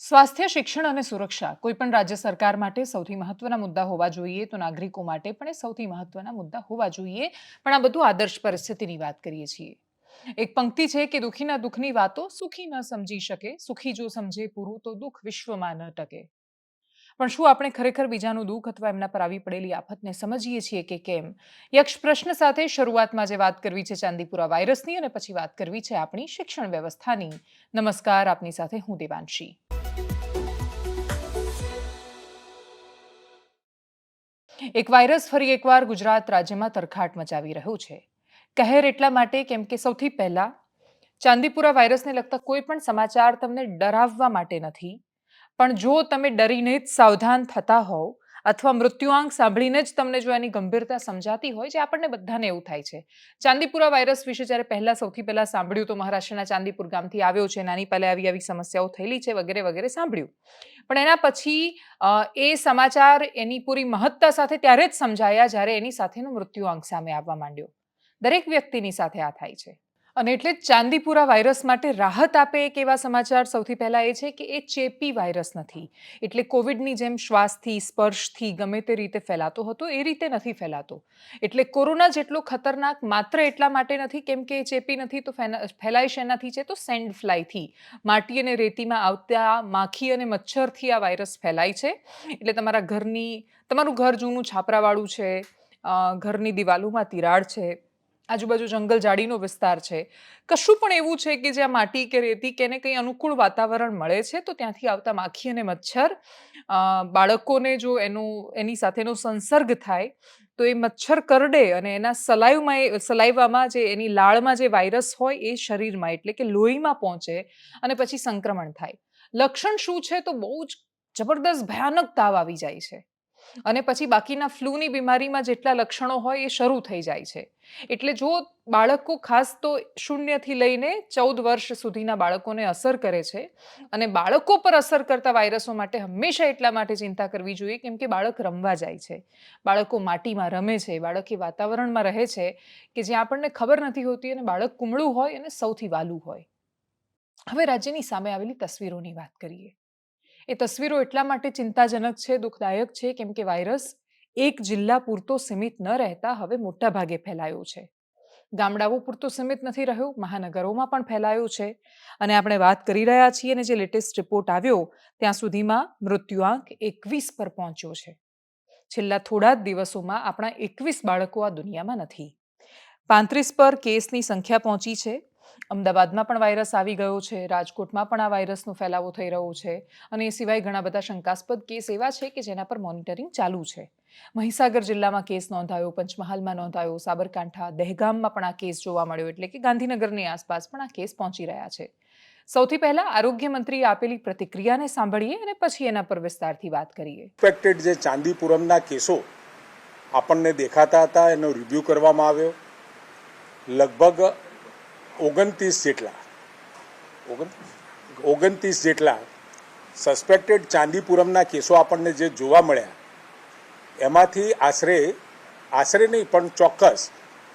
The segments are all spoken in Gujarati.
સ્વાસ્થ્ય, શિક્ષણ અને સુરક્ષા કોઈપણ રાજ્ય સરકાર માટે સૌથી મહત્વના મુદ્દા હોવા જોઈએ, તો નાગરિકો માટે પણ એ સૌથી મહત્વના મુદ્દા હોવા જોઈએ. પણ આ બધું આદર્શ પરિસ્થિતિની વાત કરીએ છીએ. એક પંક્તિ છે કે દુઃખીના દુઃખની વાતો સુખી ન સમજી શકે, સુખી જો સમજે પૂરું તો દુઃખ વિશ્વમાં ન ટકે. પણ શું આપણે ખરેખર બીજાનું દુઃખ અથવા એમના પર આવી પડેલી આફતને સમજીએ છીએ કે કેમ? યક્ષ પ્રશ્ન સાથે શરૂઆતમાં જે વાત કરવી છે ચાંદીપુરા વાયરસની, અને પછી વાત કરવી છે આપણી શિક્ષણ વ્યવસ્થાની. નમસ્કાર, આપની સાથે હું દેવાંશી. એક વાયરસ ફરી એકવાર ગુજરાત રાજ્યમાં તરખાટ મચાવી રહ્યો છે. કહેર એટલા માટે કેમ કે સૌથી પહેલા ચાંદીપુરા વાયરસને લગતા કોઈ પણ સમાચાર તમને ડરાવવા માટે નથી, પણ જો તમે ડરીને જ સાવધાન થતા હોવ અથવા મૃત્યુઆંક સાંભળીને જ તમને જો એની ગંભીરતા સમજાતી હોય, જે આપણને બધાને એવું થાય છે. ચાંદીપુરા વાયરસ વિશે જ્યારે સૌથી પહેલા સાંભળ્યું તો મહારાષ્ટ્રના ચાંદીપુર ગામથી આવ્યો છે, નાની પહેલા આવી સમસ્યાઓ થયેલી છે વગેરે વગેરે સાંભળ્યું. પણ એના પછી એ સમાચાર એની પૂરી મહત્તા સાથે ત્યારે જ સમજાયા જ્યારે એની સાથેનો મૃત્યુઆંક સામે આવવા માંડ્યો. દરેક વ્યક્તિની સાથે આ થાય છે. અને એટલે જ ચાંદીપુરા વાયરસ માટે રાહત આપે એક એવા સમાચાર સૌથી પહેલા એ છે કે એ ચેપી વાયરસ નથી. એટલે કોવિડની જેમ શ્વાસથી, સ્પર્શથી ગમે તે રીતે ફેલાતો હતો એ રીતે નથી ફેલાતો. એટલે કોરોના જેટલો ખતરનાક માત્ર એટલા માટે નથી કેમ કે એ ચેપી નથી, તો ફેલાય શેનાથી છે? તો સેન્ડ ફ્લાયથી. માટી અને રેતીમાં આવતા માખી અને મચ્છરથી આ વાયરસ ફેલાય છે. એટલે તમારું ઘર જૂનું છાપરાવાળું છે, ઘરની દિવાલોમાં તિરાડ છે, આજુબાજુ જંગલ ઝાડીનો વિસ્તાર છે, કશું પણ એવું છે કે જ્યાં માટી કે રેતી કે એને કંઈ અનુકૂળ વાતાવરણ મળે છે, તો ત્યાંથી આવતા માખી અને મચ્છર બાળકોને જો એની સાથેનો સંસર્ગ થાય તો એ મચ્છર કરડે અને એના સલાઈવામાં જે એની લાળમાં જે વાયરસ હોય એ શરીરમાં એટલે કે લોહીમાં પહોંચે અને પછી સંક્રમણ થાય. લક્ષણ શું છે? તો બહુ જ જબરદસ્ત ભયાનક તાવ આવી જાય છે અને પછી બાકીના ફ્લૂની બીમારીમાં જેટલા લક્ષણો હોય એ શરૂ થઈ જાય છે. એટલે જો બાળકો, ખાસ તો 0 થી લઈને 14 વર્ષ સુધીના બાળકોને અસર કરે છે, અને બાળકો પર અસર કરતા વાયરસો માટે હંમેશા એટલા માટે ચિંતા કરવી જોઈએ કેમ કે બાળક રમવા જાય છે, બાળકો માટીમાં રમે છે, બાળક એ વાતાવરણમાં રહે છે કે જ્યાં આપણને ખબર નથી હોતી અને બાળક કુમળું હોય અને સૌથી વાલું હોય. હવે રાજ્યની સામે આવેલી તસવીરોની વાત કરીએ. એ તસવીરો એટલા માટે ચિંતાજનક છે, દુઃખદાયક છે કેમ કે વાયરસ એક જિલ્લા પૂરતો સીમિત ન રહેતા હવે મોટા ભાગે ફેલાયો છે. ગામડાઓ પૂરતો સીમિત નથી રહ્યો, મહાનગરોમાં પણ ફેલાયો છે. અને આપણે વાત કરી રહ્યા છીએ અને જે લેટેસ્ટ રિપોર્ટ આવ્યો ત્યાં સુધીમાં મૃત્યુઆંક 21 પર પહોંચ્યો છે. છેલ્લા થોડા જ દિવસોમાં આપણા 21 બાળકો આ દુનિયામાં નથી. 35 પર કેસની સંખ્યા પહોંચી છે. અમદાવાદમાં પણ વાયરસ આવી ગયો છે, રાજકોટમાં પણ આ વાયરસનો ફેલાવો થઈ રહ્યો છે, અને એ સિવાય ઘણા બધા શંકાસ્પદ કેસ એવા છે કે જેના પર મોનિટરિંગ ચાલુ છે. મહીસાગર જિલ્લામાં કેસ નોંધાયો, પંચમહાલમાં નોંધાયો, સાબરકાંઠા, દહેગામમાં પણ આ કેસ જોવા મળ્યો, એટલે કે ગાંધીનગરની આસપાસ પણ આ કેસ પહોંચી રહ્યા છે. સૌથી પહેલા આરોગ્ય મંત્રીએ આપેલી પ્રતિક્રિયાને સાંભળીએ અને પછી એના પર વિસ્તારથી વાત કરીએ. સસ્પેક્ટેડ જે ચાંદીપુરમના કેસો આપણને દેખાતા હતા એનો રિવ્યૂ કરવામાં આવ્યો. લગભગ 29 જેટલા સસ્પેક્ટેડ ચાંદીપુરમના કેસો આપણને જે જોવા મળ્યા એમાંથી આશરે નહીં પણ ચોક્કસ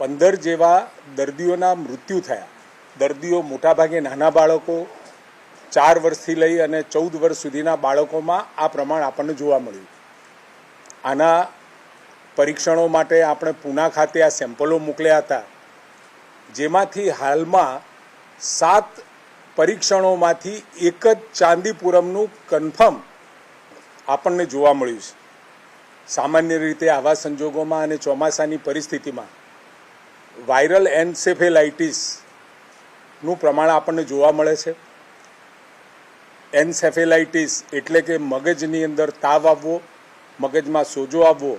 15 જેવા દર્દીઓના મૃત્યુ થયા. દર્દીઓ મોટાભાગે નાના બાળકો, 4 વર્ષથી લઈ અને 14 વર્ષ સુધીના બાળકોમાં આ પ્રમાણ આપણને જોવા મળ્યું. આના પરીક્ષણો માટે આપણે પૂના ખાતે આ સેમ્પલો મોકલ્યા હતા, જેમાંથી હાલમાં 7 પરીક્ષણોમાંથી એક જ ચાંદીપુરમનું કન્ફર્મ આપણને જોવા મળ્યું છે. સામાન્ય રીતે આવા સંજોગોમાં અને ચોમાસાની પરિસ્થિતિમાં વાયરલ એન્સેફેલાઇટિસનું પ્રમાણ આપણને જોવા મળે છે. એન્સેફેલાઇટિસ એટલે કે મગજની અંદર તાવ આવવો, મગજમાં સોજો આવવો,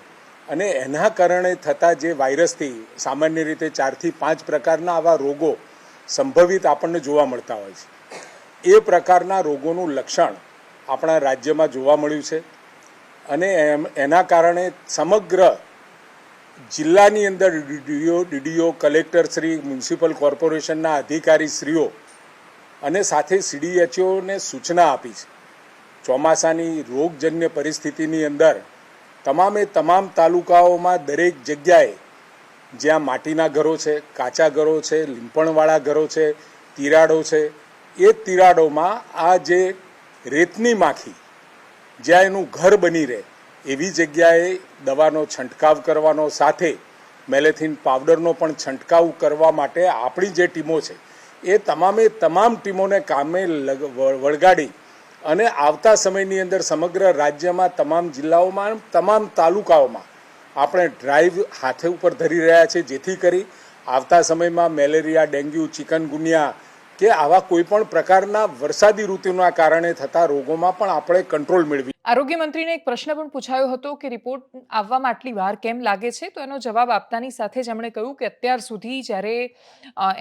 અને એના કારણે થતા જે વાયરસથી સામાન્ય રીતે 4 થી 5 પ્રકારના આવા રોગો સંભવિત આપણને જોવા મળતા હોય છે. એ પ્રકારના રોગોનું લક્ષણ આપણા રાજ્યમાં જોવા મળ્યું છે, અને એના કારણે સમગ્ર જિલ્લાની અંદર ડીડીઓ, કલેક્ટરશ્રી, મ્યુનિસિપલ કોર્પોરેશનના અધિકારીશ્રીઓ અને સાથે CDHOને સૂચના આપી છે. ચોમાસાની રોગજન્ય પરિસ્થિતિની અંદર તમામ તાલુકાઓમાં દરેક જગ્યાએ જ્યાં માટીના ઘરો છે, કાચા ઘરો છે, લીંપણવાળા ઘરો છે, તિરાડો છે, એ તિરાડોમાં આ જે રેતની માખી જ્યાં એનું ઘર બની રહે એવી જગ્યાએ દવાનો છંટકાવ કરવાનો સાથે મેલેથિન પાવડરનો પણ છંટકાવ કરવા માટે આપણી જે ટીમો છે એ તમામ ટીમોને કામે વળગાડી અને આવતા સમયની અંદર સમગ્ર રાજ્યમાં તમામ જિલ્લાઓમાં તમામ તાલુકાઓમાં આપણે ડ્રાઈવ હાથે ઉપર ધરી રહ્યા છે, જેથી કરી આવતા સમયમાં મેલેરિયા, ડેન્ગ્યુ, ચિકનગુનિયા કે આવા કોઈ પણ પ્રકારના વરસાદી ઋતુના કારણે થતા રોગોમાં પણ આપણે કંટ્રોલ મેળવી. આરોગ્ય મંત્રીને એક પ્રશ્ન પણ પૂછાયો હતો કે રિપોર્ટ આવવામાં આટલી વાર કેમ લાગે છે, તો એનો જવાબ આપતાની સાથે જ એમણે કહ્યું કે અત્યાર સુધી જ્યારે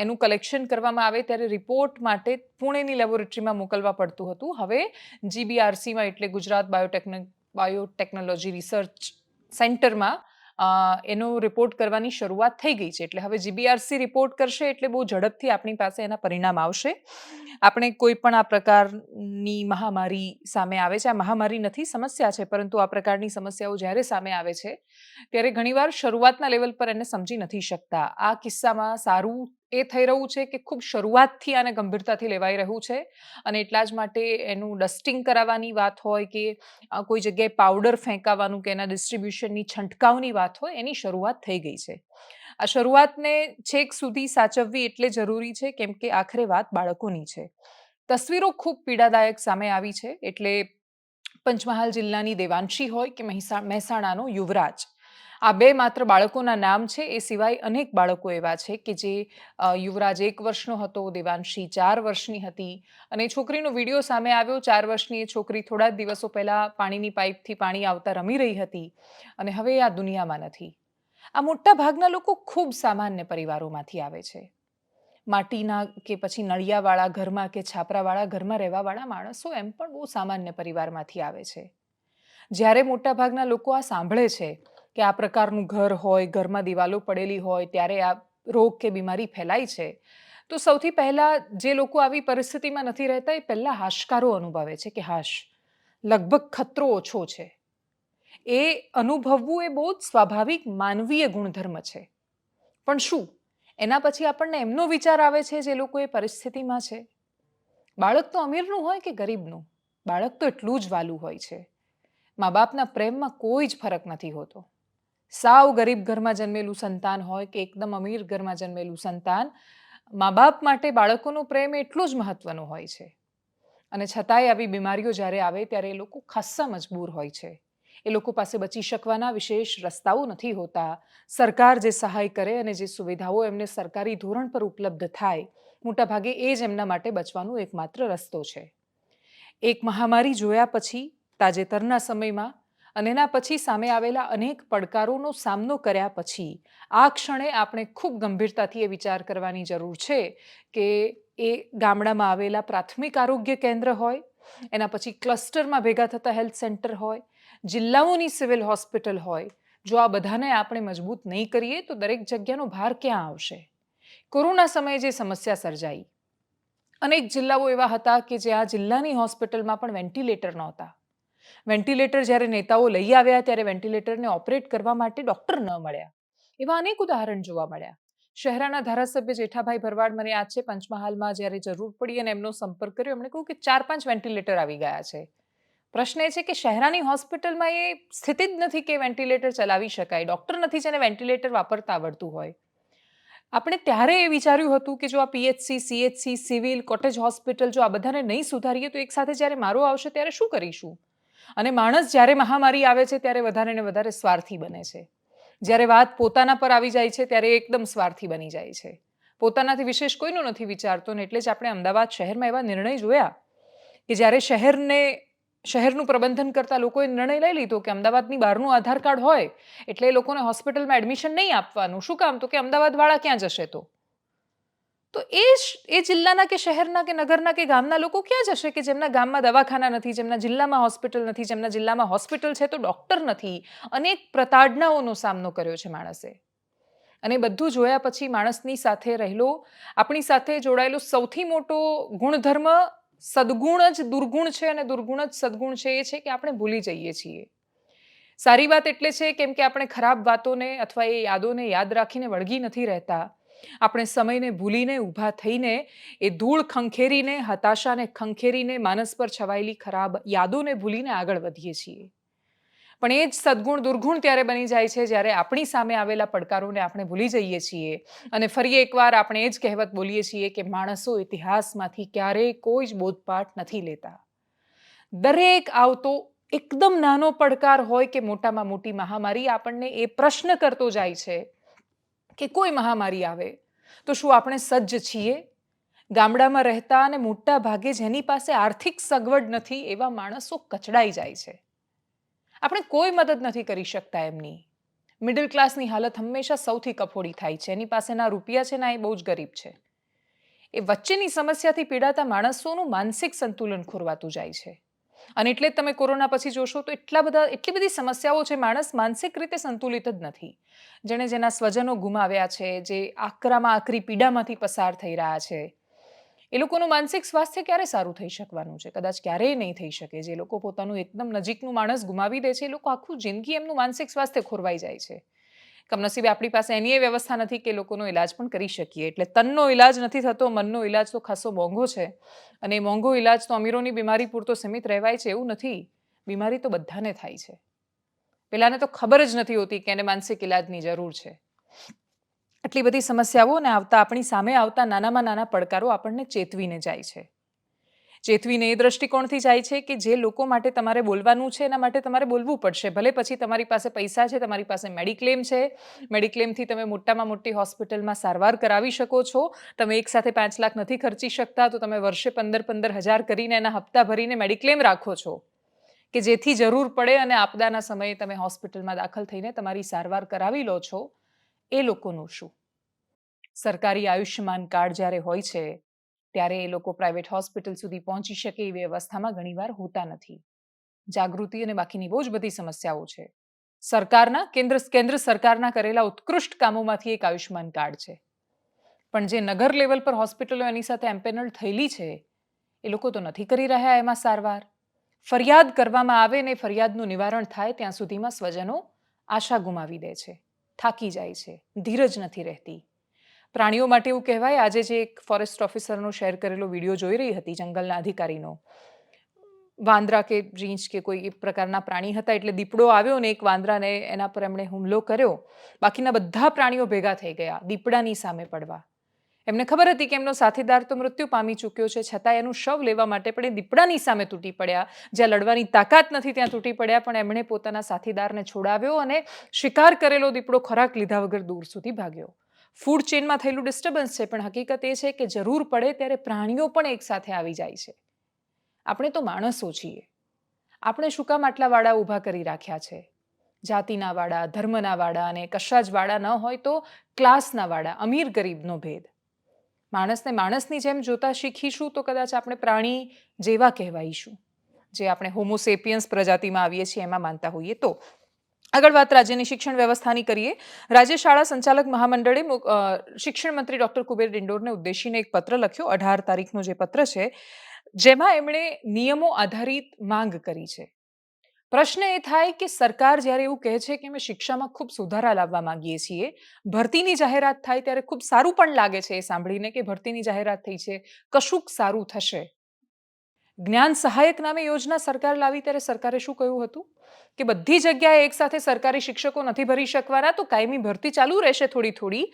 એનું કલેક્શન કરવામાં આવે ત્યારે રિપોર્ટ માટે પુણેની લેબોરેટરીમાં મોકલવા પડતું હતું. હવે GBRCમાં એટલે ગુજરાત બાયોટેકનોલોજી રિસર્ચ સેન્ટરમાં એનો રિપોર્ટ કરવાની શરૂઆત થઈ ગઈ છે. એટલે હવે GBRC રિપોર્ટ કરશે એટલે બહુ ઝડપથી આપણી પાસે એના પરિણામ આવશે. આપણે કોઈ પણ આ પ્રકારની મહામારી સામે આવે છે, આ મહામારી નથી, સમસ્યા છે, પરંતુ આ પ્રકારની સમસ્યાઓ જ્યારે સામે આવે છે ત્યારે ઘણીવાર શરૂઆતના લેવલ પર એને સમજી નથી શકતા. આ કિસ્સામાં સારું એ થઈ રહ્યું છે કે ખૂબ શરૂઆતથી આને ગંભીરતાથી લેવાઈ રહ્યું છે અને એટલા જ માટે એનું ડસ્ટિંગ કરાવવાની વાત હોય કે કોઈ જગ્યાએ પાવડર ફેંકાવાનું કે એના ડિસ્ટ્રીબ્યુશનની છંટકાવની વાત હોય, એની શરૂઆત થઈ ગઈ છે. આ શરૂઆતને છેક સુધી સાચવવી એટલે જરૂરી છે કેમ કે આખરે વાત બાળકોની છે. તસવીરો ખૂબ પીડાદાયક સામે આવી છે. એટલે પંચમહાલ જિલ્લાની દેવાંશી હોય કે મહેસાણાનો યુવરાજ, આ બે માત્ર બાળકોના નામ છે. એ સિવાય અનેક બાળકો એવા છે કે જે યુવરાજ 1 વર્ષનો હતો, દેવાંશી 4 વર્ષની હતી અને છોકરીનો વિડીયો સામે આવ્યો. 4 વર્ષની એ છોકરી થોડા જ દિવસો પહેલા પાણીની પાઇપથી પાણી આવતા રમી રહી હતી અને હવે આ દુનિયામાં નથી. આ મોટા ભાગના લોકો ખૂબ સામાન્ય પરિવારોમાંથી આવે છે. માટીના કે પછી નળિયાવાળા ઘરમાં કે છાપરાવાળા ઘરમાં રહેવાવાળા માણસો એમ પણ બહુ સામાન્ય પરિવારમાંથી આવે છે. જ્યારે મોટાભાગના લોકો આ સાંભળે છે કે આ પ્રકારનું ઘર હોય, ઘરમાં દિવાલો પડેલી હોય, ત્યારે આ રોગ કે બીમારી ફેલાય છે, તો સૌથી પહેલાં જે લોકો આવી પરિસ્થિતિમાં નથી રહેતા એ પહેલાં હાશકારો અનુભવે છે કે હાશ, લગભગ ખતરો ઓછો છે. એ અનુભવવું એ બહુ જ સ્વાભાવિક માનવીય ગુણધર્મ છે. પણ શું એના પછી આપણને એમનો વિચાર આવે છે જે લોકો એ પરિસ્થિતિમાં છે? બાળક તો અમીરનું હોય કે ગરીબનું, બાળક તો એટલું જ વાલું હોય છે. મા બાપના પ્રેમમાં કોઈ જ ફરક નથી હોતો. સાવ ગરીબ ઘરમાં જન્મેલું સંતાન હોય કે એકદમ અમીર ઘરમાં જન્મેલું સંતાન, મા બાપ માટે બાળકોનો પ્રેમ એટલો જ મહત્વનો હોય છે. અને છતાંય આવી બીમારીઓ જ્યારે આવે ત્યારે એ લોકો ખાસ્સા મજબૂર હોય છે. એ લોકો પાસે બચી શકવાના વિશેષ રસ્તાઓ નથી હોતા. સરકાર જે સહાય કરે અને જે સુવિધાઓ એમને સરકારી ધોરણ પર ઉપલબ્ધ થાય, મોટાભાગે એ જ એમના માટે બચવાનો એકમાત્ર રસ્તો છે. એક મહામારી જોયા પછી, તાજેતરના સમયમાં, અને એના પછી સામે આવેલા અનેક પડકારોનો સામનો કર્યા પછી આ ક્ષણે આપણે ખૂબ ગંભીરતાથી એ વિચાર કરવાની જરૂર છે કે એ ગામડામાં આવેલા પ્રાથમિક આરોગ્ય કેન્દ્ર હોય, એના પછી ક્લસ્ટરમાં ભેગા થતા હેલ્થ સેન્ટર હોય, જિલ્લાઓની સિવિલ હોસ્પિટલ હોય, જો આ બધાને આપણે મજબૂત નહીં કરીએ તો દરેક જગ્યાનો ભાર ક્યાં આવશે? કોરોના સમયે જે સમસ્યા સર્જાઈ, અનેક જિલ્લાઓ એવા હતા કે જ્યાં જિલ્લાની હોસ્પિટલમાં પણ વેન્ટિલેટર નહોતા. વેન્ટિલેટર જ્યારે નેતાઓ લઈ આવ્યા ત્યારે વેન્ટિલેટરને ઓપરેટ કરવા માટે ડૉક્ટર ન મળ્યા. એવા અનેક ઉદાહરણ જોવા મળ્યા. શહેરાના ધારાસભ્ય જેઠાભાઈ ભરવાડ, મને યાદ છે, પંચમહાલમાં જ્યારે જરૂર પડી અને એમનો સંપર્ક કર્યો, એમણે કહ્યું કે 4-5 વેન્ટિલેટર આવી ગયા છે. પ્રશ્ન એ છે કે શહેરાની હોસ્પિટલમાં એ સ્થિતિ જ નથી કે વેન્ટિલેટર ચલાવી શકાય. ડૉક્ટર નથી જેને વેન્ટિલેટર વાપરતા આવડતું હોય. આપણે ત્યારે એ વિચાર્યું હતું કે જો આ PHC, CHC, civil, cottage hospital, જો આ બધાને નહીં સુધારીએ તો એકસાથે જ્યારે મારો આવશે ત્યારે શું કરીશું? અને માણસ જ્યારે મહામારી આવે છે ત્યારે વધારે ને વધારે સ્વાર્થી બને છે. જ્યારે વાત પોતાના પર આવી જાય છે ત્યારે એકદમ સ્વાર્થી બની જાય છે. પોતાનાથી વિશેષ કોઈનું નથી વિચારતો ને એટલે જ આપણે અમદાવાદ શહેરમાં એવા નિર્ણય જોયા કે જ્યારે શહેરનું પ્રબંધન કરતા લોકોએ નિર્ણય લઈ લીધો કે અમદાવાદની બહારનું આધાર કાર્ડ હોય એટલે એ લોકોને હોસ્પિટલમાં એડમિશન નહીં આપવાનું. શું કામ? તો કે અમદાવાદવાળા ક્યાં જશે? તો એ જિલ્લાના કે શહેરના કે નગરના કે ગામના લોકો ક્યાં જશે કે જેમના ગામમાં દવાખાના નથી, જેમના જિલ્લામાં હોસ્પિટલ નથી, જેમના જિલ્લામાં હોસ્પિટલ છે તો ડૉક્ટર નથી. અનેક પ્રતાડનાઓનો સામનો કર્યો છે માણસે. અને બધું જોયા પછી માણસની સાથે રહેલો, આપણી સાથે જોડાયેલો સૌથી મોટો ગુણધર્મ સદગુણ જ દુર્ગુણ છે અને દુર્ગુણ જ સદગુણ છે. એ છે કે આપણે ભૂલી જઈએ છીએ. સારી વાત એટલે છે કેમ કે આપણે ખરાબ વાતોને અથવા એ યાદોને યાદ રાખીને વળગી નથી રહેતા. આપણે સમયને ભૂલીને ઊભા થઈને એ ધૂળ ખંખેરીને, હતાશાને ખંખેરીને, માનસ પર છવાયેલી ખરાબ યાદોને ભૂલીને આગળ વધીએ છીએ. પણ એ જ સદ્ગુણ દુર્ગુણ ત્યારે બની જાય છે જ્યારે આપણી સામે આવેલા પડકારોને આપણે ભૂલી જઈએ છીએ અને ફરી એકવાર આપણે એ જ કહેવત બોલીએ છીએ કે માણસો ઇતિહાસમાંથી ક્યારેય કોઈ જ બોધપાઠ નથી લેતા. દરેક આવતો એકદમ નાનો પડકાર હોય કે મોટામાં મોટી મહામારી આપણને એ પ્રશ્ન કરતો જાય છે કે કોઈ મહામારી આવે તો શું આપણે સજ્જ છીએ? ગામડામાં રહેતા અને મોટા ભાગે જેની પાસે આર્થિક સગવડ નથી એવા માણસો કચડાઈ જાય છે. આપણે કોઈ મદદ નથી કરી શકતા એમની. મિડલ ક્લાસની હાલત હંમેશા સૌથી કફોડી થાય છે. એની પાસે ના રૂપિયા છે ના એ બહુ જ ગરીબ છે. એ વચ્ચેની સમસ્યાથી પીડાતા માણસોનું માનસિક સંતુલન ખોરવાતું જાય છે. અને એટલે જ તમે કોરોના પછી જોશો તો એટલી બધી સમસ્યાઓ છે. માણસ માનસિક રીતે સંતુલિત જ નથી. જેણે જેના સ્વજનો ગુમાવ્યા છે, જે આકરામાં આકરી પીડામાંથી પસાર થઈ રહ્યા છે, એ લોકોનું માનસિક સ્વાસ્થ્ય ક્યારે સારું થઈ શકવાનું છે? કદાચ ક્યારેય નહીં થઈ શકે. જે લોકો પોતાનું એકદમ નજીકનું માણસ ગુમાવી દે છે એ લોકો આખું જિંદગી એમનું માનસિક સ્વાસ્થ્ય ખોરવાઈ જાય છે. કમનસીબે આપણી પાસે એની એ વ્યવસ્થા નથી કે લોકોનો ઈલાજ પણ કરી શકીએ. એટલે તનનો ઈલાજ નથી થતો, મનનો ઈલાજ તો ખાસો મોંઘો છે. અને એ મોંઘો ઈલાજ તો અમીરોની બીમારી પૂરતો સીમિત રહેવાય છે એવું નથી. બીમારી તો બધાને થાય છે. પેલાને તો ખબર જ નથી હોતી કે એને માનસિક ઈલાજની જરૂર છે. આટલી બધી સમસ્યાઓ અને આપણી સામે આવતા નાનામાં નાના પડકારો આપણને ચેતવીને જાય છે. ચેતવીને એ દ્રષ્ટિકોણથી જાય છે કે જે લોકો માટે તમારે બોલવાનું છે એના માટે તમારે બોલવું પડશે. ભલે પછી તમારી પાસે પૈસા છે, તમારી પાસે મેડિક્લેમ છે, મેડિક્લેમથી તમે મોટામાં મોટી હોસ્પિટલમાં સારવાર કરાવી શકો છો. તમે એક સાથે 5 લાખ નથી ખર્ચી શકતા તો તમે વર્ષે 15,000 કરીને એના હપ્તા ભરીને મેડિક્લેમ રાખો છો કે જેથી જરૂર પડે અને આપદાના સમયે તમે હોસ્પિટલમાં દાખલ થઈને તમારી સારવાર કરાવી લો છો. એ લોકોનું શું? સરકારી આયુષ્યમાન કાર્ડ જ્યારે હોય છે ત્યારે એ લોકો પ્રાઇવેટ હોસ્પિટલ સુધી પહોંચી શકે એવી વ્યવસ્થામાં ઘણીવાર હોતા નથી. જાગૃતિ અને બાકીની બહુ જ બધી સમસ્યાઓ છે. કેન્દ્ર સરકારના કરેલા ઉત્કૃષ્ટ કામોમાંથી એક આયુષ્યમાન કાર્ડ છે. પણ જે નગર લેવલ પર હોસ્પિટલો એની સાથે એમ્પેનલ થયેલી છે એ લોકો તો નથી કરી રહ્યા એમાં સારવાર. ફરિયાદ કરવામાં આવે ને ફરિયાદનું નિવારણ થાય ત્યાં સુધીમાં સ્વજનો આશા ગુમાવી દે છે, થાકી જાય છે, ધીરજ નથી રહેતી. પ્રાણીઓ માટે એવું કહેવાય, આજે જે એક ફોરેસ્ટ ઓફિસરનો શેર કરેલો વિડીયો જોઈ રહી હતી, જંગલના અધિકારીનો, વાંદરા કે રીંછ કે કોઈ એ પ્રકારના પ્રાણી હતા એટલે દીપડો આવ્યો ને એક વાંદરાને એના પર એમણે હુમલો કર્યો. બાકીના બધા પ્રાણીઓ ભેગા થઈ ગયા દીપડાની સામે પડવા. એમને ખબર હતી કે એમનો સાથીદાર તો મૃત્યુ પામી ચૂક્યો છે, છતાં એનું શવ લેવા માટે પણ એ દીપડાની સામે તૂટી પડ્યા. જ્યાં લડવાની તાકાત નથી ત્યાં તૂટી પડ્યા, પણ એમણે પોતાના સાથીદારને છોડાવ્યો અને શિકાર કરેલો દીપડો ખોરાક લીધા વગર દૂર સુધી ભાગ્યો. ફૂડ ચેઇનમાં થયેલું ડિસ્ટર્બન્સ છે, પણ હકીકત એ છે કે જરૂર પડે ત્યારે પ્રાણીઓ પણ એક સાથે આવી જાય છે. આપણે તો માણસો છીએ. આપણે શું કામ આટલા વાડા ઊભા કરી રાખ્યા છે? જાતિના વાડા, ધર્મના વાડા અને કશા જ વાડા ન હોય તો ક્લાસના વાડા, અમીર ગરીબનો ભેદ. માણસને માણસની જેમ જોતા શીખીશું તો કદાચ આપણે પ્રાણી જેવા કહેવાઈશું, જે આપણે હોમોસેપિયન્સ પ્રજાતિમાં આવીએ છીએ એમાં માનતા હોઈએ તો. આગળ વાત રાજ્યની શિક્ષણ વ્યવસ્થાની કરીએ. રાજ્ય શાળા સંચાલક મહામંડળે શિક્ષણ મંત્રી ડોક્ટર કુબેર ડિંડોરને ઉદ્દેશીને એક પત્ર લખ્યો, 18 તારીખનો જે પત્ર છે, જેમાં એમણે નિયમો આધારિત માંગ કરી છે. પ્રશ્ન એ થાય કે સરકાર જ્યારે એવું કહે છે કે અમે શિક્ષામાં ખૂબ સુધારા લાવવા માંગીએ છીએ, ભરતીની જાહેરાત થાય ત્યારે ખૂબ સારું પણ લાગે છે એ સાંભળીને કે ભરતીની જાહેરાત થઈ છે, કશુંક સારું થશે. જ્ઞાન સહાયક નામે યોજના સરકાર લાવી ત્યારે સરકારે શું કહ્યું હતું કે બધી જગ્યાએ એક સાથે સરકારી શિક્ષકો નથી ભરી શકવાના તો કાયમી ભરતી ચાલુ રહેશે થોડી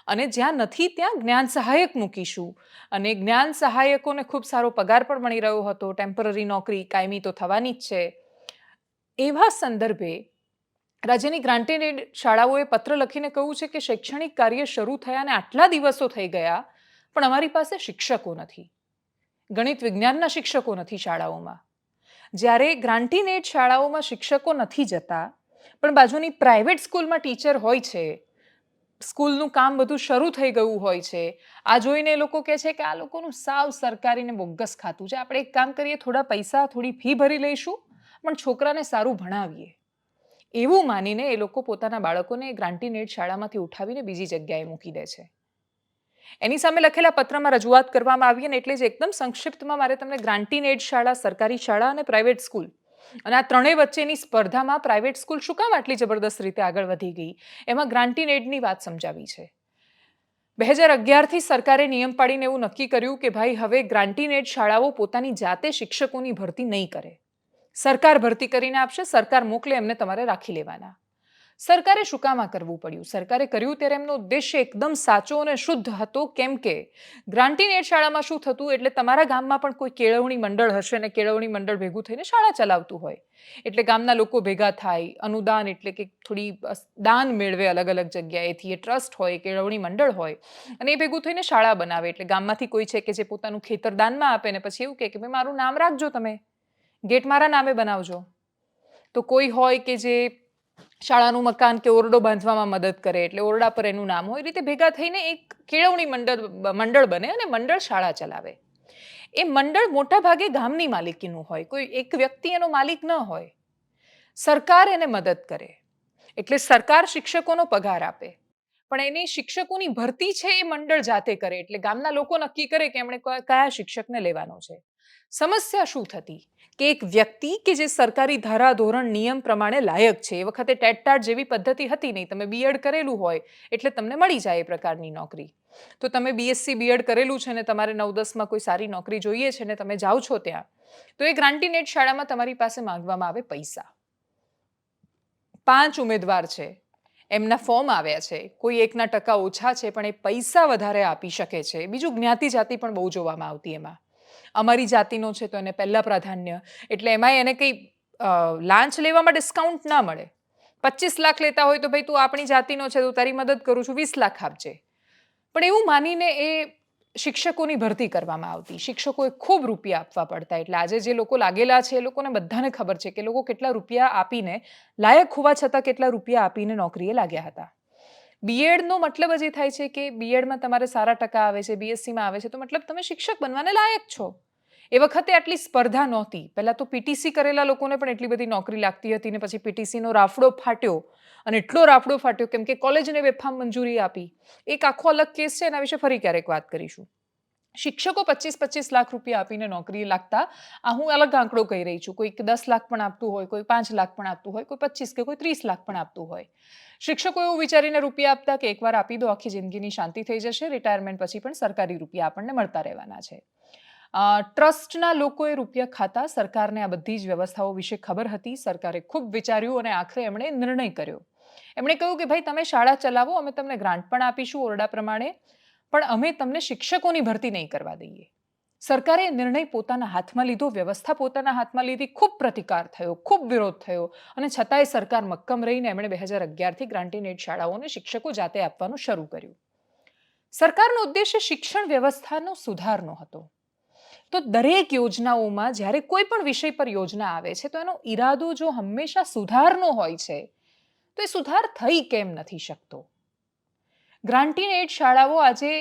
અને જ્યાં નથી ત્યાં જ્ઞાન સહાયક મૂકીશું. અને જ્ઞાન સહાયકોને ખૂબ સારો પગાર પણ મળી રહ્યો હતો, ટેમ્પરરી નોકરી કાયમી તો થવાની જ છે. એવા સંદર્ભે રાજ્યની ગ્રાન્ટેડ શાળાઓએ પત્ર લખીને કહ્યું છે કે શૈક્ષણિક કાર્ય શરૂ થયાને આટલા દિવસો થઈ ગયા પણ અમારી પાસે શિક્ષકો નથી, ગણિત વિજ્ઞાનના શિક્ષકો નથી શાળાઓમાં. જ્યારે ગ્રાન્ટીનેડ શાળાઓમાં શિક્ષકો નથી જતા પણ બાજુની પ્રાઇવેટ સ્કૂલમાં ટીચર હોય છે, સ્કૂલનું કામ બધું શરૂ થઈ ગયું હોય છે, આ જોઈને એ લોકો કહે છે કે આ લોકોનું સાવ સરકારીને બોગસ ખાતું છે, આપણે એક કામ કરીએ, થોડા પૈસા થોડી ફી ભરી લઈશું પણ છોકરાને સારું ભણાવીએ. એવું માનીને એ લોકો પોતાના બાળકોને ગ્રાન્ટીનેડ શાળામાંથી ઉઠાવીને બીજી જગ્યાએ મૂકી દે છે. એની સામે લખેલા પત્રમાં રજૂઆત કરવામાં આવી અને એટલે જ એકદમ સંક્ષિપ્તમાં મારે તમને ગ્રાન્ટીનેડ શાળા, સરકારી શાળા અને પ્રાઇવેટ સ્કૂલ અને આ ત્રણેય વચ્ચેની સ્પર્ધામાં પ્રાઇવેટ સ્કૂલ શું કામ આટલી જબરદસ્ત રીતે આગળ વધી ગઈ એમાં ગ્રાન્ટીનેડની વાત સમજાવી છે. 2011થી સરકારે નિયમ પાડીને એવું નક્કી કર્યું કે ભાઈ હવે ગ્રાન્ટીનેડ શાળાઓ પોતાની જાતે શિક્ષકોની ભરતી નહીં કરે. સરકાર ભરતી કરીને આપશે, સરકાર મોકલે એમને તમારે રાખી લેવાના. સરકારે શું કામ આ કરવું પડ્યું? સરકારે કર્યું ત્યારે એમનો ઉદ્દેશ્ય એકદમ સાચો અને શુદ્ધ હતો. કેમ કે ગ્રાન્ટીનેડ શાળામાં શું થતું, એટલે તમારા ગામમાં પણ કોઈ કેળવણી મંડળ હશે અને કેળવણી મંડળ ભેગું થઈને શાળા ચલાવતું હોય. એટલે ગામના લોકો ભેગા થાય, અનુદાન એટલે કે થોડી દાન મેળવે અલગ અલગ જગ્યાએથી. એ ટ્રસ્ટ હોય, કેળવણી મંડળ હોય અને એ ભેગું થઈને શાળા બનાવે. એટલે ગામમાંથી કોઈ છે કે જે પોતાનું ખેતર દાનમાં આપે ને પછી એવું કહે કે ભાઈ મારું નામ રાખજો, તમે ગેટ મારા નામે બનાવજો. તો કોઈ હોય કે જે શાળાનું મકાન કે ઓરડો બાંધવામાં મદદ કરે, એટલે ઓરડા પર એનું નામ હોય. એ રીતે ભેગા થઈને એક કેળવણી મંડળ બને અને મંડળ શાળા ચલાવે. એ મંડળ મોટા ભાગે ગામની માલિકીનું હોય, કોઈ એક વ્યક્તિ એનો માલિક ન હોય. સરકાર એને મદદ કરે, એટલે સરકાર શિક્ષકોનો પગાર આપે, પણ એની શિક્ષકોની ભરતી છે એ મંડળ જાતે કરે. એટલે ગામના લોકો નક્કી કરે કે એમણે કયા શિક્ષકને લેવાનો છે. સમસ્યા શું થતી કે એક વ્યક્તિ કે જે સરકારી ધારા ધોરણ નિયમ પ્રમાણે લાયક છે, એ વખતે ટેટ જેવી પદ્ધતિ હતી નહીં. તમે બીએડ કરેલું હોય એટલે તમને મળી જાય એ પ્રકારની નોકરી. તો તમે બીએસસી બીએડ કરેલું છે ને તમારે 9-10માં કોઈ સારી નોકરી જોઈએ છે ને તમે જાઓ છો ત્યાં, તો એ ગ્રાન્ટીનેડ શાળામાં તમારી પાસે માંગવામાં આવે પૈસા. 5 ઉમેદવાર છે, એમના ફોર્મ આવ્યા છે, કોઈ 1% ઓછા છે, પણ એ પૈસા વધારે આપી શકે છે. બીજું જ્ઞાતિ જાતિ પણ બહુ જોવામાં આવતી એમાં. અમારી જાતિનો છે તો એને પહેલા પ્રાધાન્ય, એટલે એમાં એને કંઈ લાંચ લેવામાં ડિસ્કાઉન્ટ ના મળે. 25 લાખ લેતા હોય તો ભાઈ તું આપણી જાતિનો છે તો તારી મદદ કરું છું, 20 લાખ આપજે. પણ એવું માનીને એ શિક્ષકોની ભરતી કરવામાં આવતી. શિક્ષકોએ ખૂબ રૂપિયા આપવા પડતા. એટલે આજે જે લોકો લાગેલા છે એ લોકોને બધાને ખબર છે કે લોકો કેટલા રૂપિયા આપીને, લાયક હોવા છતાં કેટલા રૂપિયા આપીને નોકરીએ લાગ્યા હતા. બીએડનો મતલબ જ એ થાય છે કે બીએડમાં તમારે સારા ટકા આવે છે, બીએસસીમાં આવે છે, તો મતલબ તમે શિક્ષક બનવાને લાયક છો. એ વખતે આટલી સ્પર્ધા નહોતી. પહેલાં તો પીટીસી કરેલા લોકોને પણ એટલી બધી નોકરી લાગતી હતી ને પછી પીટીસીનો રાફડો ફાટ્યો. અને એટલો રાફડો ફાટ્યો કેમ કે કોલેજને બેફામ મંજૂરી આપી. એક આખો અલગ કેસ છે, એના વિશે ફરી ક્યારેક વાત કરીશું. શિક્ષકો 25-25 લાખ રૂપિયા આપીને નોકરી લાગતા. આ હું અલગ આંકડો કહી રહી છું. કોઈ 10 લાખ પણ આપતું હોય, કોઈ 5 લાખ પણ આપતું હોય, કોઈ 25 કે કોઈ 30 લાખ પણ આપતું હોય. શિક્ષકો એવું વિચારીને રૂપિયા આપતા કે એકવાર આપી દો, આખી જિંદગીની શાંતિ થઈ જશે, રિટાયરમેન્ટ પછી પણ સરકારી રૂપિયા આપણને મળતા રહેવાના છે. ટ્રસ્ટના લોકોએ રૂપિયા ખાતા. સરકારને આ બધી જ વ્યવસ્થાઓ વિશે ખબર હતી. સરકારે ખૂબ વિચાર્યું અને આખરે એમણે નિર્ણય કર્યો. એમણે કહ્યું કે ભાઈ તમે શાળા ચલાવો, અમે તમને ગ્રાન્ટ પણ આપીશું ઓરડા પ્રમાણે, પણ અમે તમને શિક્ષકોની ભરતી નહીં કરવા દઈએ. સરકારે નિર્ણય પોતાના હાથમાં લીધો, વ્યવસ્થા પોતાના હાથમાં લીધી. ખૂબ પ્રતિકાર થયો, ખૂબ વિરોધ થયો, અને છતાંય સરકાર મક્કમ રહીને એમણે 2011થી ગ્રાન્ટીનેડ શાળાઓને શિક્ષકો જાતે આપવાનું શરૂ કર્યું. સરકારનો ઉદ્દેશ્ય શિક્ષણ વ્યવસ્થાનો સુધારનો હતો. તો દરેક યોજનાઓમાં જ્યારે કોઈ પણ વિષય પર યોજના આવે છે તો એનો ઈરાદો જો હંમેશા સુધારનો હોય છે, તો એ સુધાર થઈ કેમ નથી શકતો? ગ્રાન્ટીનેડ શાળાઓ આજે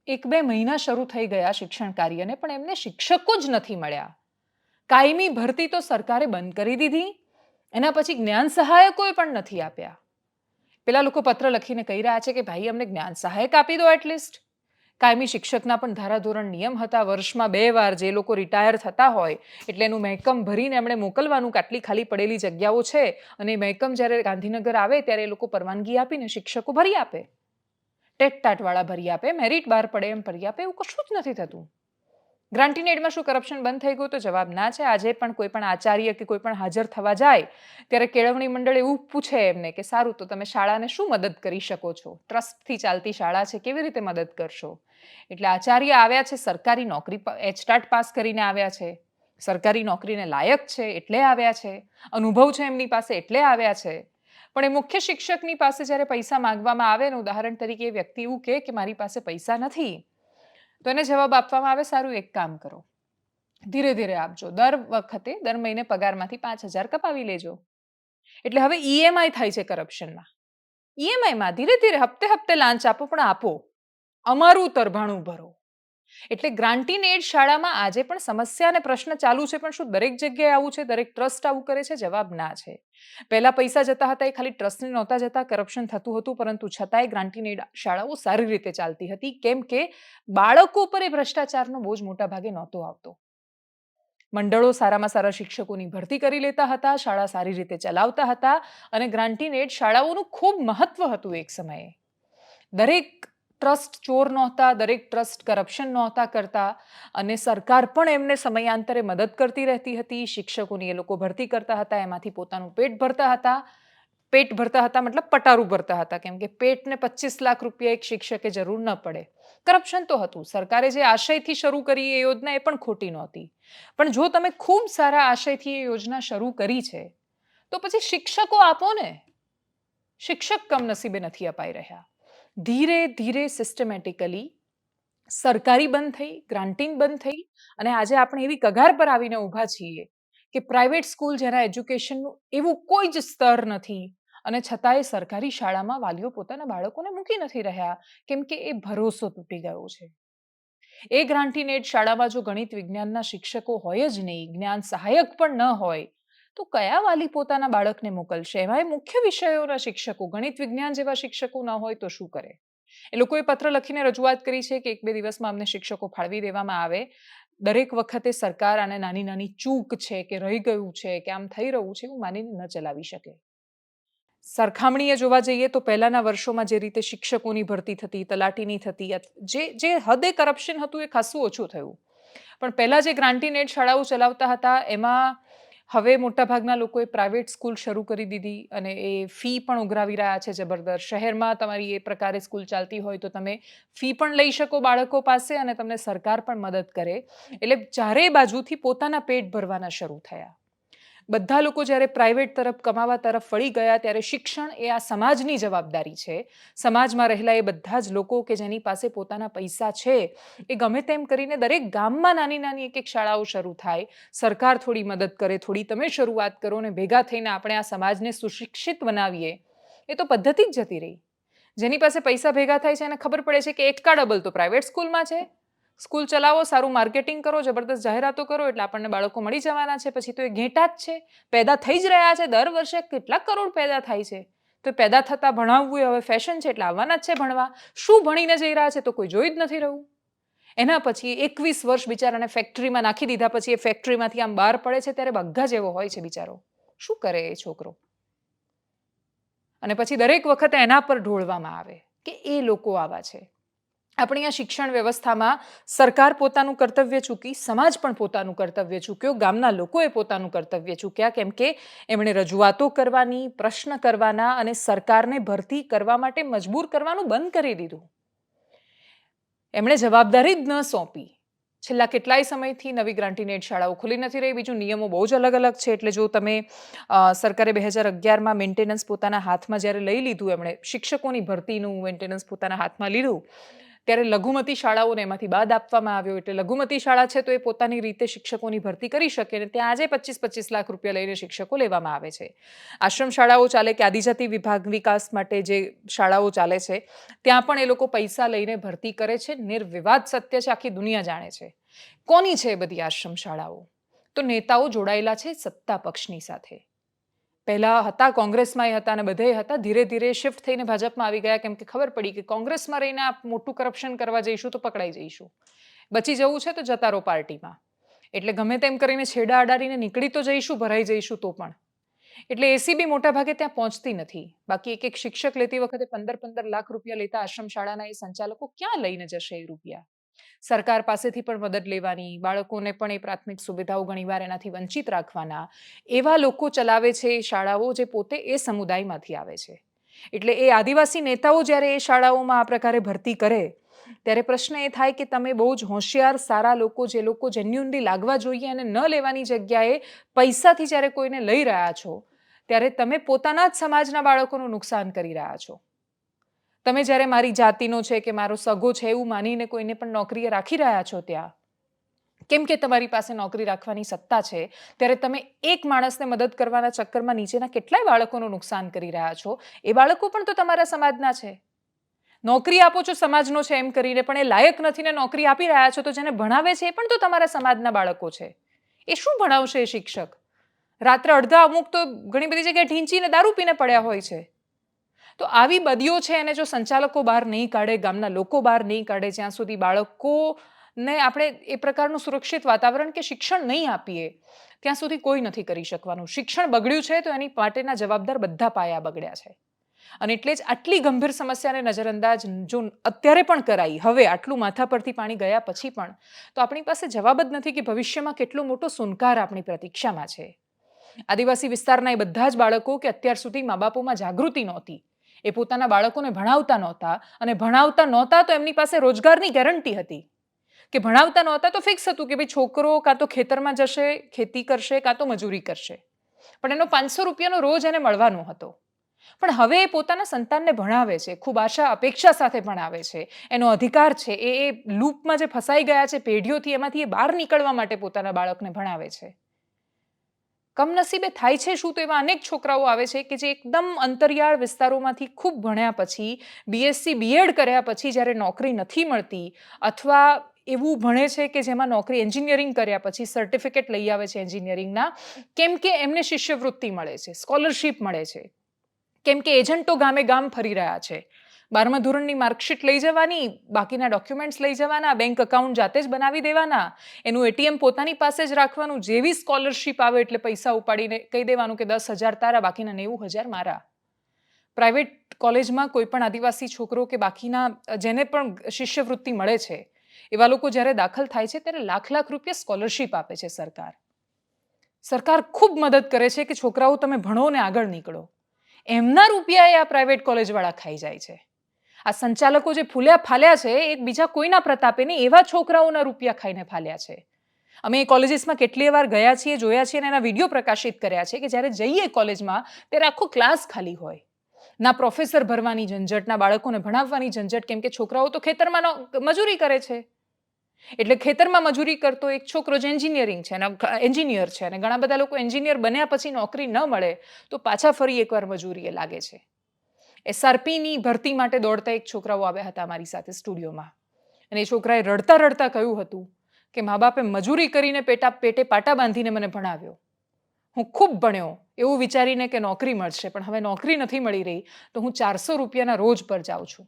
1-2 મહિના શરૂ થઈ ગયા શિક્ષણ કાર્યને, પણ એમને શિક્ષકો જ નથી મળ્યા. કાયમી ભરતી તો સરકારે બંધ કરી દીધી. એના પછી જ્ઞાન સહાયકોએ પણ નથી આપ્યા. પેલા લોકો પત્ર લખીને કહી રહ્યા છે કે ભાઈ અમને જ્ઞાન સહાયક આપી દો એટલીસ્ટ. કાયમી શિક્ષકના પણ ધારાધોરણ નિયમ હતા. વર્ષમાં 2 વાર જે લોકો રિટાયર થતા હોય એટલે એનું મહેકમ ભરીને એમણે મોકલવાનું કે આટલી ખાલી પડેલી જગ્યાઓ છે, અને મહેકમ જ્યારે ગાંધીનગર આવે ત્યારે એ લોકો પરવાનગી આપીને શિક્ષકો ભરી આપે. ટેટ-ટાટવાળા ભરી આપે, મેરિટ બહાર પડે એમ ભરી આપે. એવું કશું જ નથી થતું. ગ્રાન્ટીનેડમાં શું કરપ્શન બંધ થઈ ગયું? તો જવાબ ના છે. આજે પણ કોઈ પણ આચાર્ય કે કોઈ પણ હાજર થવા જાય ત્યારે કેળવણી મંડળ એવું પૂછે એમને કે સારું તો તમે શાળાને શું મદદ કરી શકો છો? ટ્રસ્ટથી ચાલતી શાળા છે, કેવી રીતે મદદ કરશો? એટલે આચાર્ય આવ્યા છે, સરકારી નોકરી એચટાટ પાસ કરીને આવ્યા છે, સરકારી નોકરીને લાયક છે એટલે આવ્યા છે, અનુભવ છે એમની પાસે એટલે આવ્યા છે. પણ એ મુખ્ય શિક્ષકની પાસે જ્યારે પૈસા માંગવામાં આવે ને, ઉદાહરણ તરીકે એ વ્યક્તિ એવું કહે કે મારી પાસે પૈસા નથી, તો એને જવાબ આપવામાં આવે સારું એક કામ કરો, ધીરે ધીરે આપજો, દર મહિને પગારમાંથી 5,000 કપાવી લેજો. એટલે હવે ઈએમઆઈ થાય છે કરપ્શનમાં. ઈએમઆઈમાં ધીરે ધીરે હપ્તે હપ્તે લાંચ આપો, પણ આપો, અમારું તરભાણું ભરો. એટલે ગ્રાન્ટીનેડ શાળામાં આજે પણ સમસ્યા અને પ્રશ્ન ચાલુ છે. પણ શું દરેક જગ્યાએ આવું છે? દરેક ટ્રસ્ટ આવું કરે છે? જવાબ ના છે. પહેલા પૈસા જતા હતા એ ખાલી ટ્રસ્ટને નહોતા જતા, કરપ્શન થતું હતું, પરંતુ છતાંય ગ્રાન્ટીનેડ શાળાઓ સારી રીતે ચાલતી હતી. કેમ કે બાળકો પર એ ભ્રષ્ટાચારનો બોજ મોટા ભાગે નહોતો આવતો. મંડળો સારામાં સારા શિક્ષકોની ભરતી કરી લેતા હતા, શાળા સારી રીતે ચલાવતા હતા, અને ગ્રાન્ટીનેડ શાળાઓનું ખૂબ મહત્વ હતું એક સમયે. દરેક ટ્રસ્ટ ચોર નહોતા, દરેક ટ્રસ્ટ કરપ્શન નહોતા કરતા, અને સરકાર પણ એમને સમયાંતરે મદદ કરતી રહેતી હતી. શિક્ષકોની એ લોકો ભરતી કરતા હતા, એમાંથી પોતાનું પેટ ભરતા હતા. પેટ ભરતા હતા મતલબ પટારું ભરતા હતા, કેમ કે પેટને 25 લાખ રૂપિયા એક શિક્ષકે જરૂર ન પડે. કરપ્શન તો હતું. સરકારે જે આશયથી શરૂ કરી એ યોજના એ પણ ખોટી નહોતી. પણ જો તમે ખૂબ સારા આશયથી એ યોજના શરૂ કરી છે, તો પછી શિક્ષકો આપો ને. શિક્ષક કમનસીબે નથી અપાઈ રહ્યા. ધીરે ધીરે સિસ્ટમેટિકલી સરકારી બંધ થઈ, ગ્રાન્ટિંગ બંધ થઈ, અને આજે આપણે એવી કગાર પર આવીને ઊભા છીએ કે પ્રાઇવેટ સ્કૂલ જેના એજ્યુકેશનનું એવું કોઈ જ સ્તર નથી, અને છતાંય સરકારી શાળામાં વાલીઓ પોતાના બાળકોને મૂકી નથી રહ્યા, કેમ કે એ ભરોસો તૂટી ગયો છે. એ ગ્રાન્ટીનેડ શાળામાં જો ગણિત વિજ્ઞાનના શિક્ષકો હોય જ નહીં, જ્ઞાન સહાયક પણ ન હોય, તો કયા વાલી પોતાના બાળકને મોકલશે? એમાં મુખ્ય વિષયોના શિક્ષકો, ગણિત વિજ્ઞાન જેવા શિક્ષકો ન હોય તો શું કરે? એ લોકોએ પત્ર લખીને રજૂઆત કરી છે કે 1-2 દિવસમાં અમને શિક્ષકો ફાળવી દેવામાં આવે. દરેક વખતે સરકાર આને નાની નાની ચૂક છે કે રહી ગયું છે કે આમ થઈ રહ્યું છે એવું માનીને ન ચલાવી શકે. સરખામણીએ જોવા જઈએ તો પહેલાના વર્ષોમાં જે રીતે શિક્ષકોની ભરતી થતી, તલાટીની થતી, જે હદે કરપ્શન હતું એ ખાસું ઓછું થયું. પણ પહેલા જે ગ્રાન્ટીનેડ શાળાઓ ચલાવતા હતા એમાં હવે મોટાભાગના લોકોએ પ્રાઇવેટ સ્કૂલ શરૂ કરી દીધી, અને એ ફી પણ ઉઘરાવી રહ્યા છે જબરદસ્ત. શહેરમાં તમારી એ પ્રકારે સ્કૂલ ચાલતી હોય તો તમે ફી પણ લઈ શકો બાળકો પાસે, અને તમને સરકાર પણ મદદ કરે. એટલે ચારેય બાજુથી પોતાના પેટ ભરવાના શરૂ થયા. બધા લોકો જ્યારે પ્રાઇવેટ તરફ કમાવા તરફ વળી ગયા, ત્યારે શિક્ષણ એ આ સમાજની જવાબદારી છે. સમાજમાં રહેલા એ બધા જ લોકો કે જેની પાસે પોતાના પૈસા છે, એ ગમે તેમ કરીને દરેક ગામમાં નાની નાની એક એક શાળાઓ શરૂ થાય. સરકાર થોડી મદદ કરે, થોડી તમે શરૂઆત કરો, અને ભેગા થઈને આપણે આ સમાજને સુશિક્ષિત બનાવીએ. એ તો પદ્ધતિ જ જતી રહી. જેની પાસે પૈસા ભેગા થાય છે એને ખબર પડે છે કે એક કા ડબલ તો પ્રાઇવેટ સ્કૂલમાં છે. સ્કૂલ ચલાવો, સારું માર્કેટિંગ કરો, જબરદસ્ત જાહેરાતો કરો, એટલે આપણને બાળકો મળી જવાના છે. પછી તો એ ઘેટા જ છે, પેદા થઈ જ રહ્યા છે. દર વર્ષે કેટલાક કરોડ પેદા થાય છે. તો પેદા થતા ભણાવવું એ હવે ફેશન છે, એટલે આવવાના જ છે ભણવા. શું ભણીને જઈ રહ્યા છે તો કોઈ જોઈ જ નથી રહ્યું. એના પછી 21 વર્ષ બિચારાને ફેક્ટરીમાં નાખી દીધા પછી એ ફેક્ટરીમાંથી આમ બહાર પડે છે ત્યારે બગ્ગા જેવો હોય છે બિચારો. શું કરે એ છોકરો? અને પછી દરેક વખતે એના પર ઢોળવામાં આવે કે એ લોકો આવા છે. આપણી આ શિક્ષણ વ્યવસ્થામાં સરકાર પોતાનું કર્તવ્ય ચૂકી, સમાજ પણ પોતાનું કર્તવ્ય ચૂક્યો, ગામના લોકોએ પોતાનું કર્તવ્ય ચૂક્યા, કેમ કે એમણે રજૂઆતો કરવાની, પ્રશ્ન કરવાના અને સરકારને ભરતી કરવા માટે મજબૂર કરવાનું બંધ કરી દીધું. એમણે જવાબદારી જ ન સોંપી. છેલ્લા કેટલાય સમયથી નવી ગ્રાન્ટીનેડ શાળાઓ ખુલી નથી રહી. બીજું, નિયમો બહુ જ અલગ અલગ છે. એટલે જો તમે સરકારે 2011માં મેન્ટેનન્સ પોતાના હાથમાં જ્યારે લઈ લીધું, એમણે શિક્ષકોની ભરતીનું મેન્ટેનન્સ પોતાના હાથમાં લીધું, ત્યારે લઘુમતી શાળાઓને એમાંથી બાદ આપવામાં આવ્યો. એટલે લઘુમતી શાળા છે તો એ પોતાની રીતે શિક્ષકોની ભરતી કરી શકે, અને ત્યાં આજે 25-25 લાખ રૂપિયા લઈને શિક્ષકો લેવામાં આવે છે. આશ્રમ શાળાઓ ચાલે કે આદિજાતિ વિભાગ વિકાસ માટે જે શાળાઓ ચાલે છે, ત્યાં પણ એ લોકો પૈસા લઈને ભરતી કરે છે. નિર્વિવાદ સત્ય છે, આખી દુનિયા જાણે છે. કોની છે એ બધી આશ્રમ શાળાઓ? તો નેતાઓ જોડાયેલા છે સત્તા પક્ષની સાથે. પહેલા હતા કોંગ્રેસમાં હતા અને બધે હતા, ધીરે ધીરે શિફ્ટ થઈને ભાજપમાં આવી ગયા, કેમ કે ખબર પડી કે કોંગ્રેસમાં રહીને આ મોટું કરપ્શન કરવા જઈશું તો પકડાઈ જઈશું. બચી જવું છે તો જતા રહો પાર્ટીમાં. એટલે ગમે તેમ કરીને છેડા અડાડીને નીકળી તો જઈશું, ભરાઈ જઈશું તો પણ. એટલે એસીબી મોટા ભાગે ત્યાં પહોંચતી નથી. બાકી એક એક શિક્ષક લેતી વખતે 15-15 લાખ રૂપિયા લેતા આશ્રમ શાળાના એ સંચાલકો ક્યાં લઈને જશે એ રૂપિયા? સરકાર પાસેથી પણ મદદ લેવાની, બાળકોને પણ એ પ્રાથમિક સુવિધાઓ ઘણીવાર એનાથી વંચિત રાખવાના. એવા લોકો ચલાવે છે એ શાળાઓ જે પોતે એ સમુદાયમાંથી આવે છે. એટલે એ આદિવાસી નેતાઓ જ્યારે એ શાળાઓમાં આ પ્રકારે ભરતી કરે, ત્યારે પ્રશ્ન એ થાય કે તમે બહુ જ હોશિયાર, સારા લોકો, જે લોકો જેન્યુઅનલી લાગવા જોઈએ અને ન લેવાની જગ્યાએ પૈસાથી જ્યારે કોઈને લઈ રહ્યા છો, ત્યારે તમે પોતાના જ સમાજના બાળકોનું નુકસાન કરી રહ્યા છો. તમે જ્યારે મારી જાતિનો છે કે મારો સગો છે એવું માનીને કોઈને પણ નોકરીએ રાખી રહ્યા છો ત્યાં, કેમ કે તમારી પાસે નોકરી રાખવાની સત્તા છે, ત્યારે તમે એક માણસને મદદ કરવાના ચક્કરમાં નીચેના કેટલાય બાળકોનું નુકસાન કરી રહ્યા છો. એ બાળકો પણ તો તમારા સમાજના છે. નોકરી આપો છો સમાજનો છે એમ કરીને, પણ એ લાયક નથી ને નોકરી આપી રહ્યા છો, તો જેને ભણાવે છે એ પણ તો તમારા સમાજના બાળકો છે. એ શું ભણાવશે એ શિક્ષક? રાત્રે અડધા અમુક તો ઘણી બધી જગ્યાએ ઢીંચીને દારૂ પીને પડ્યા હોય છે. તો આવી બદીઓ છે એને જો સંચાલકો બહાર નહીં કાઢે, ગામના લોકો બહાર નહીં કાઢે, જ્યાં સુધી બાળકોને આપણે એ પ્રકારનું સુરક્ષિત વાતાવરણ કે શિક્ષણ નહીં આપીએ, ત્યાં સુધી કોઈ નથી કરી શકવાનું. શિક્ષણ બગડ્યું છે તો એની માટેના જવાબદાર બધા પાયા બગડ્યા છે. અને એટલે જ આટલી ગંભીર સમસ્યાને નજરઅંદાજ જો અત્યારે પણ કરાઈ, હવે આટલું માથા પરથી પાણી ગયા પછી પણ, તો આપણી પાસે જવાબ જ નથી કે ભવિષ્યમાં કેટલો મોટો સુનકાર આપણી પ્રતીક્ષામાં છે. આદિવાસી વિસ્તારના એ બધા જ બાળકો કે અત્યાર સુધી મા બાપોમાં જાગૃતિ નહોતી, એ પોતાના બાળકોને ભણાવતા નહોતા, અને ભણાવતા નહોતા તો એમની પાસે રોજગારની ગેરંટી હતી કે ભણાવતા નહોતા તો ફિક્સ હતું કે ભાઈ છોકરો કાં તો ખેતરમાં જશે, ખેતી કરશે, કાં તો મજૂરી કરશે, પણ એનો 500 રૂપિયાનો રોજ એને મળવાનો હતો. પણ હવે એ પોતાના સંતાનને ભણાવે છે, ખૂબ આશા અપેક્ષા સાથે ભણાવે છે, એનો અધિકાર છે, એ લૂપમાં જે ફસાઈ ગયા છે પેઢીઓથી, એમાંથી એ બહાર નીકળવા માટે પોતાના બાળકને ભણાવે છે. કમનસીબે થાય છે શું, તો એવા અનેક છોકરાઓ આવે છે કે જે એકદમ અંતરિયાળ વિસ્તારોમાંથી ખૂબ ભણ્યા પછી, બીએસસી બીએડ કર્યા પછી જ્યારે નોકરી નથી મળતી, અથવા એવું ભણે છે કે જેમાં નોકરી એન્જિનિયરિંગ કર્યા પછી સર્ટિફિકેટ લઈ આવે છે એન્જિનિયરિંગના, કેમ કે એમને શિષ્યવૃત્તિ મળે છે, સ્કોલરશિપ મળે છે, કેમ કે એજન્ટો ગામે ગામ ફરી રહ્યા છે. 12મા ધોરણની માર્કશીટ લઈ જવાની, બાકીના ડોક્યુમેન્ટ્સ લઈ જવાના, બેંક એકાઉન્ટ જાતે જ બનાવી દેવાના, એનું એટીએમ પોતાની પાસે જ રાખવાનું, જેવી સ્કોલરશિપ આવે એટલે પૈસા ઉપાડીને કહી દેવાનું કે 10,000 તારા, બાકીના 90,000 મારા. પ્રાઇવેટ કોલેજમાં કોઈ પણ આદિવાસી છોકરો કે બાકીના જેને પણ શિષ્યવૃત્તિ મળે છે, એવા લોકો જ્યારે દાખલ થાય છે ત્યારે લાખ લાખ રૂપિયા સ્કોલરશિપ આપે છે સરકાર. સરકાર ખૂબ મદદ કરે છે કે છોકરાઓ તમે ભણો ને આગળ નીકળો. એમના રૂપિયા આ પ્રાઇવેટ કોલેજવાળા ખાઈ જાય છે. આ સંચાલકો જે ફૂલ્યા ફાલ્યા છે, એક બીજા કોઈના પ્રતાપે નહીં, એવા છોકરાઓના રૂપિયા ખાઈને ફાલ્યા છે. અમે એ કોલેજીસમાં કેટલીય વાર ગયા છીએ, જોયા છીએ, અને એના વિડીયો પ્રકાશિત કર્યા છે કે જ્યારે જઈએ કોલેજમાં ત્યારે આખો ક્લાસ ખાલી હોય. ના પ્રોફેસર ભરવાની ઝંઝટ, ના બાળકોને ભણાવવાની ઝંઝટ, કેમ કે છોકરાઓ તો ખેતરમાં મજૂરી કરે છે. એટલે ખેતરમાં મજૂરી કરતો એક છોકરો જે એન્જિનિયર છે, અને ઘણા બધા લોકો એન્જિનિયર બન્યા પછી નોકરી ન મળે તો પાછા ફરી એકવાર મજૂરીએ લાગે છે. એસઆરપીની ભરતી માટે દોડતા એક છોકરાઓ આવ્યા હતા અમારી સાથે સ્ટુડિયોમાં, અને એ છોકરાએ રડતા રડતા કહ્યું હતું કે મા બાપે મજૂરી કરીને પેટે પાટા બાંધીને મને ભણાવ્યો. હું ખૂબ ભણ્યો એવું વિચારીને કે નોકરી મળશે, પણ હવે નોકરી નથી મળી રહી, તો હું 400 રૂપિયાના રોજ પર જાઉં છું.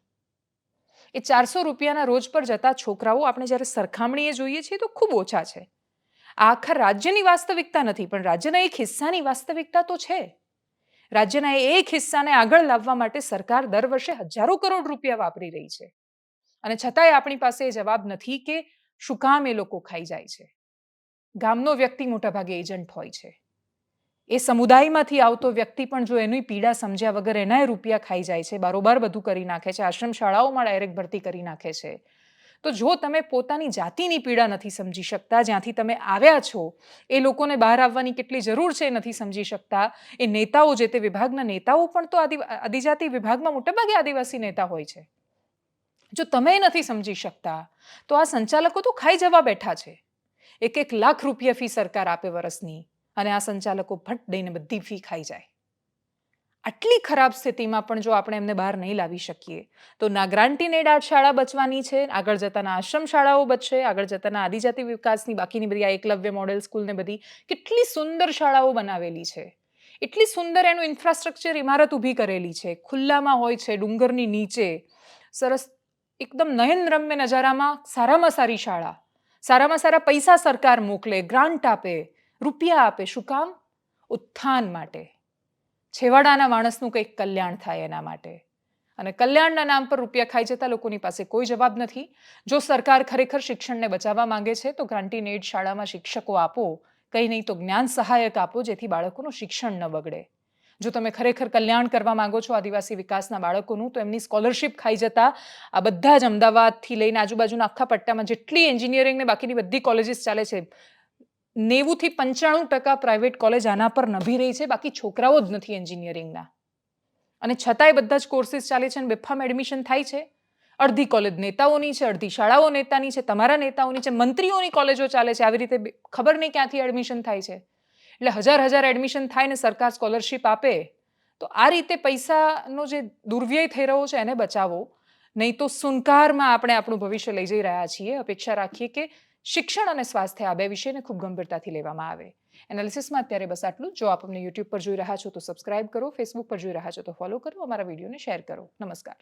એ 400 રૂપિયાના રોજ પર જતા છોકરાઓ આપણે જ્યારે સરખામણીએ જોઈએ છીએ તો ખૂબ ઓછા છે. આ આખા રાજ્યની વાસ્તવિકતા નથી, પણ રાજ્યના એક હિસ્સાની વાસ્તવિકતા તો છે. રાજ્યના એક હિસ્સાને આગળ લાવવા માટે સરકાર દર વર્ષે હજારો કરોડ રૂપિયા વાપરી રહી છે, અને છતાંય આપણી પાસે એ જવાબ નથી કે શું કામ એ લોકો ખાઈ જાય છે. ગામનો વ્યક્તિ મોટાભાગે એજન્ટ હોય છે. એ સમુદાયમાંથી આવતો વ્યક્તિ પણ જો એની પીડા સમજ્યા વગર એનાય રૂપિયા ખાઈ જાય છે, બારોબાર બધું કરી નાખે છે, આશ્રમ શાળાઓમાં ડાયરેક્ટ ભરતી કરી નાખે છે. તો જો તમે પોતાની જાતિની પીડા નથી સમજી શકતા, જ્યાંથી તમે આવ્યા છો એ લોકોને બહાર આવવાની કેટલી જરૂર છે એ નથી સમજી શકતા, એ નેતાઓ, જે તે વિભાગના નેતાઓ પણ તો આદિજાતિ વિભાગમાં મોટાભાગે આદિવાસી નેતા હોય છે, જો તમે નથી સમજી શકતા તો આ સંચાલકો તો ખાઈ જવા બેઠા છે. 1-1 લાખ રૂપિયા ફી સરકાર આપે વર્ષની, અને આ સંચાલકો ભટ દઈને બધી ફી ખાઈ જાય. આટલી ખરાબ સ્થિતિમાં પણ જો આપણે એમને બહાર નહીં લાવી શકીએ તો ના ગ્રાન્ટીન એડ શાળા બચવાની છે, આગળ જતાના આશ્રમ શાળાઓ બચશે, આગળ જતાના આદિજાતિ વિકાસની બાકીની બધી આ એકલવ્ય મોડેલ સ્કૂલ ને બધી કેટલી સુંદર શાળાઓ બનાવેલી છે, એટલી સુંદર એનું ઇન્ફ્રાસ્ટ્રક્ચર, ઇમારત ઊભી કરેલી છે, ખુલ્લામાં હોય છે, ડુંગરની નીચે, સરસ એકદમ નયનરમ્ય નજારામાં, સારામાં સારી શાળા, સારામાં સારા પૈસા સરકાર મોકલે, ગ્રાન્ટ આપે, રૂપિયા આપે. શું કામ? ઉત્થાન માટે, છેવાડાના માણસનું કંઈક કલ્યાણ થાય એના માટે. અને કલ્યાણના નામ પર રૂપિયા ખાઈ જતા લોકોની પાસે કોઈ જવાબ નથી. જો સરકાર ખરેખર શિક્ષણને બચાવવા માંગે છે તો ગ્રાન્ટીન એડ શાળામાં શિક્ષકો આપો, કંઈ નહીં તો જ્ઞાન સહાયક આપો, જેથી બાળકોનું શિક્ષણ ન બગડે. જો તમે ખરેખર કલ્યાણ કરવા માંગો છો આદિવાસી વિકાસના બાળકોનું, તો એમની સ્કોલરશિપ ખાઈ જતા આ બધા જ અમદાવાદથી લઈને આજુબાજુના આખા પટ્ટામાં જેટલી એન્જિનિયરિંગ ને બાકીની બધી કોલેજીસ ચાલે છે, 90 થી 95% પ્રાઇવેટ કોલેજ આના પર નભી રહી છે, બાકી છોકરાઓ જ નથી એન્જિનિયરિંગના. અને છતાંય બધા જ કોર્સીસ ચાલે છે અને બેફામ એડમિશન થાય છે. અડધી કોલેજ નેતાઓની છે, અડધી શાળાઓ નેતાની છે, તમારા નેતાઓની છે, મંત્રીઓની કોલેજો ચાલે છે. આવી રીતે ખબર નહીં ક્યાંથી એડમિશન થાય છે. એટલે હજાર એડમિશન થાય ને સરકાર સ્કોલરશિપ આપે, તો આ રીતે પૈસાનો જે દુર્વ્યય થઈ રહ્યો છે એને બચાવો, નહીં તો સુનકારમાં આપણે આપણું ભવિષ્ય લઈ જઈ રહ્યા છીએ. અપેક્ષા રાખીએ કે શિક્ષણ અને સ્વાસ્થ્ય આ બે વિષયને ખૂબ ગંભીરતાથી લેવામાં આવે. એનાલિસિસમાં અત્યારે બસ આટલું. જો આપ અમને યુટ્યુબ પર જોઈ રહ્યા છો તો સબસ્ક્રાઇબ કરો, ફેસબુક પર જોઈ રહ્યા છો તો ફોલો કરો, અમારા વિડીયોને શેર કરો. નમસ્કાર.